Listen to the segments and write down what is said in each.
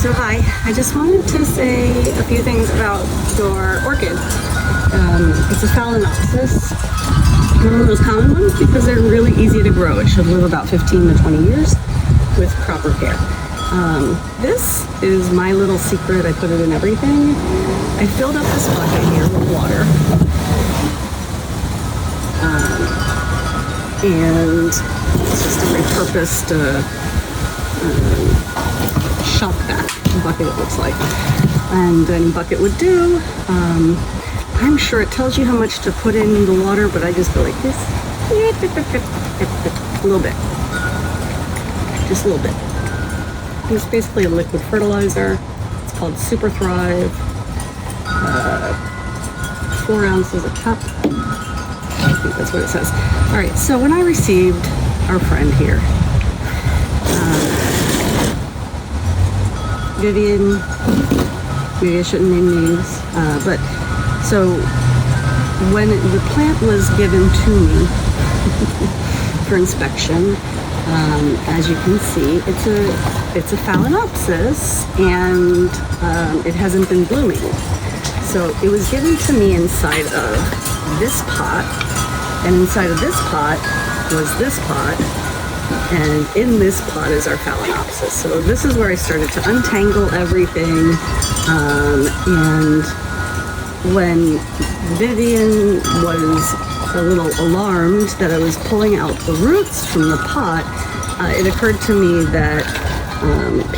So hi, I just wanted to say a few things about your orchid. It's a Phalaenopsis, one of the most common ones because they're really easy to grow. It should live about 15 to 20 years with proper care. This is my little secret. I put it in everything. I filled up this bucket here with water. And it's just a repurposed shop vac bucket, it looks like. And any bucket would do. I'm sure it tells you how much to put in the water, but I just go like this. A little bit. Just a little bit. It's basically a liquid fertilizer. It's called Super Thrive. 4 ounces a cup. I think that's what it says. All right, so when I received our friend here, Vivian, maybe I shouldn't name names, but so when the plant was given to me for inspection, as you can see, it's a Phalaenopsis, and it hasn't been blooming. So it was given to me inside of this pot, and inside of this pot was this pot, and in this pot is our Phalaenopsis. So this is where I started to untangle everything, and when Vivian was a little alarmed that I was pulling out the roots from the pot, it occurred to me that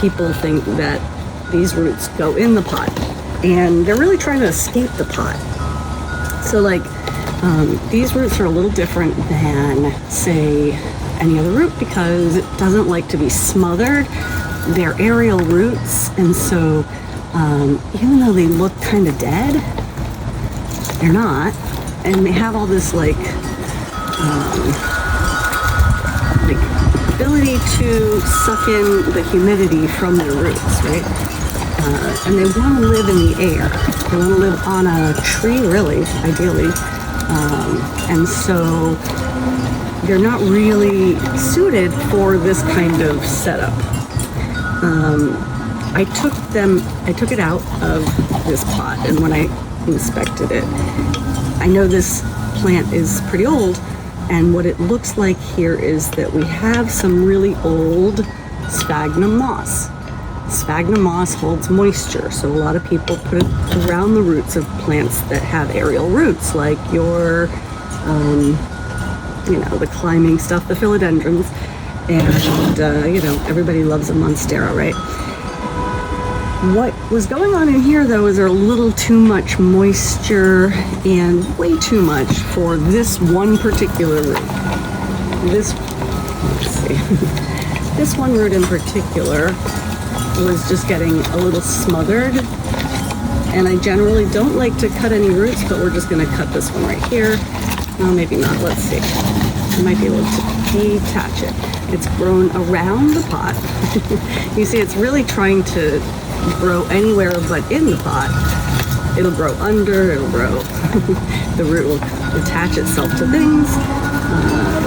people think that these roots go in the pot, and they're really trying to escape the pot. So like, these roots are a little different than, say, any other root because it doesn't like to be smothered. They're aerial roots, and so even though they look kind of dead, they're not, and they have all this like ability to suck in the humidity from their roots, right? And they want to live in the air. They want to live on a tree, really, ideally. And so they're not really suited for this kind of setup. I took it out of this pot, and when I inspected it, I know this plant is pretty old, and what it looks like here is that we have some really old sphagnum moss. Sphagnum moss holds moisture, so a lot of people put it around the roots of plants that have aerial roots, like your, the climbing stuff, the philodendrons, and, everybody loves a monstera, right? What was going on in here, though, is there a little too much moisture and way too much for this one particular root. This one root in particular was just getting a little smothered, and I generally don't like to cut any roots, but we're just going to cut this one right here. Well, maybe not. Let's see. I might be able to detach it. It's grown around the pot. You see, it's really trying to grow anywhere but in the pot. It'll grow under, it'll grow, the root will attach itself to things,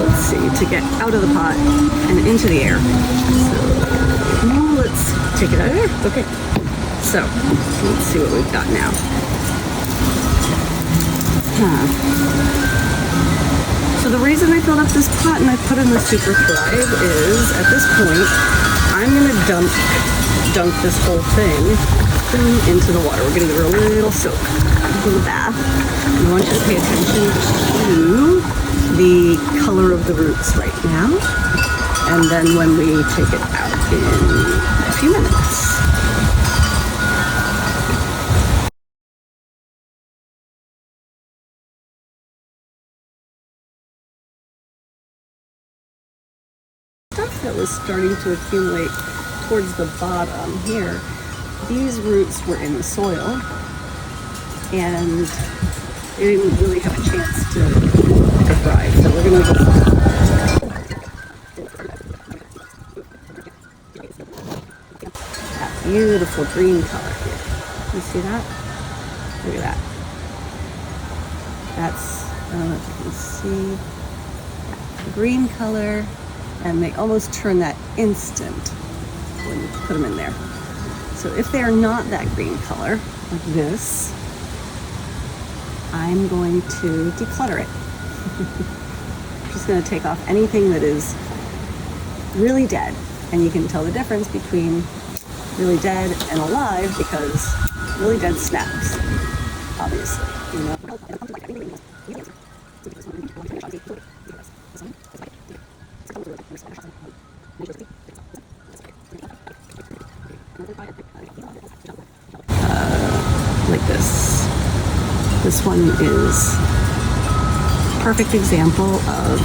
let's see, to get out of the pot and into the air. So, let's take it out of there. Okay, so, let's see what we've got now. So the reason I filled up this pot and I put in the Super Thrive is, at this point, I'm going to dunk this whole thing into the water. We're going to give her a little soak, a little bath. And I want you to pay attention to the color of the roots right now. And then when we take it out in a few minutes. Stuff that was starting to accumulate towards the bottom here, these roots were in the soil, and they didn't really have a chance to thrive. So we're going to that beautiful green color here. You see that? Look at that. That's, I don't know if you can see, the green color, and they almost turn that instant when you put them in there. So So if they are not that green color, like this, I'm going to declutter it. I'm just going to take off anything that is really dead. And you can tell the difference between really dead and alive because really dead snaps, obviously. You know? Like this. This one is a perfect example of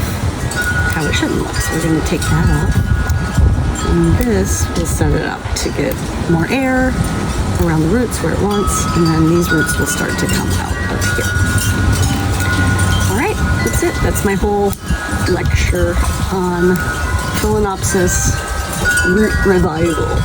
how it shouldn't look. So we're going to take that off. And this will set it up to get more air around the roots where it wants, and then these roots will start to come out of here. All right, that's it. That's my whole lecture on Phalaenopsis root revival.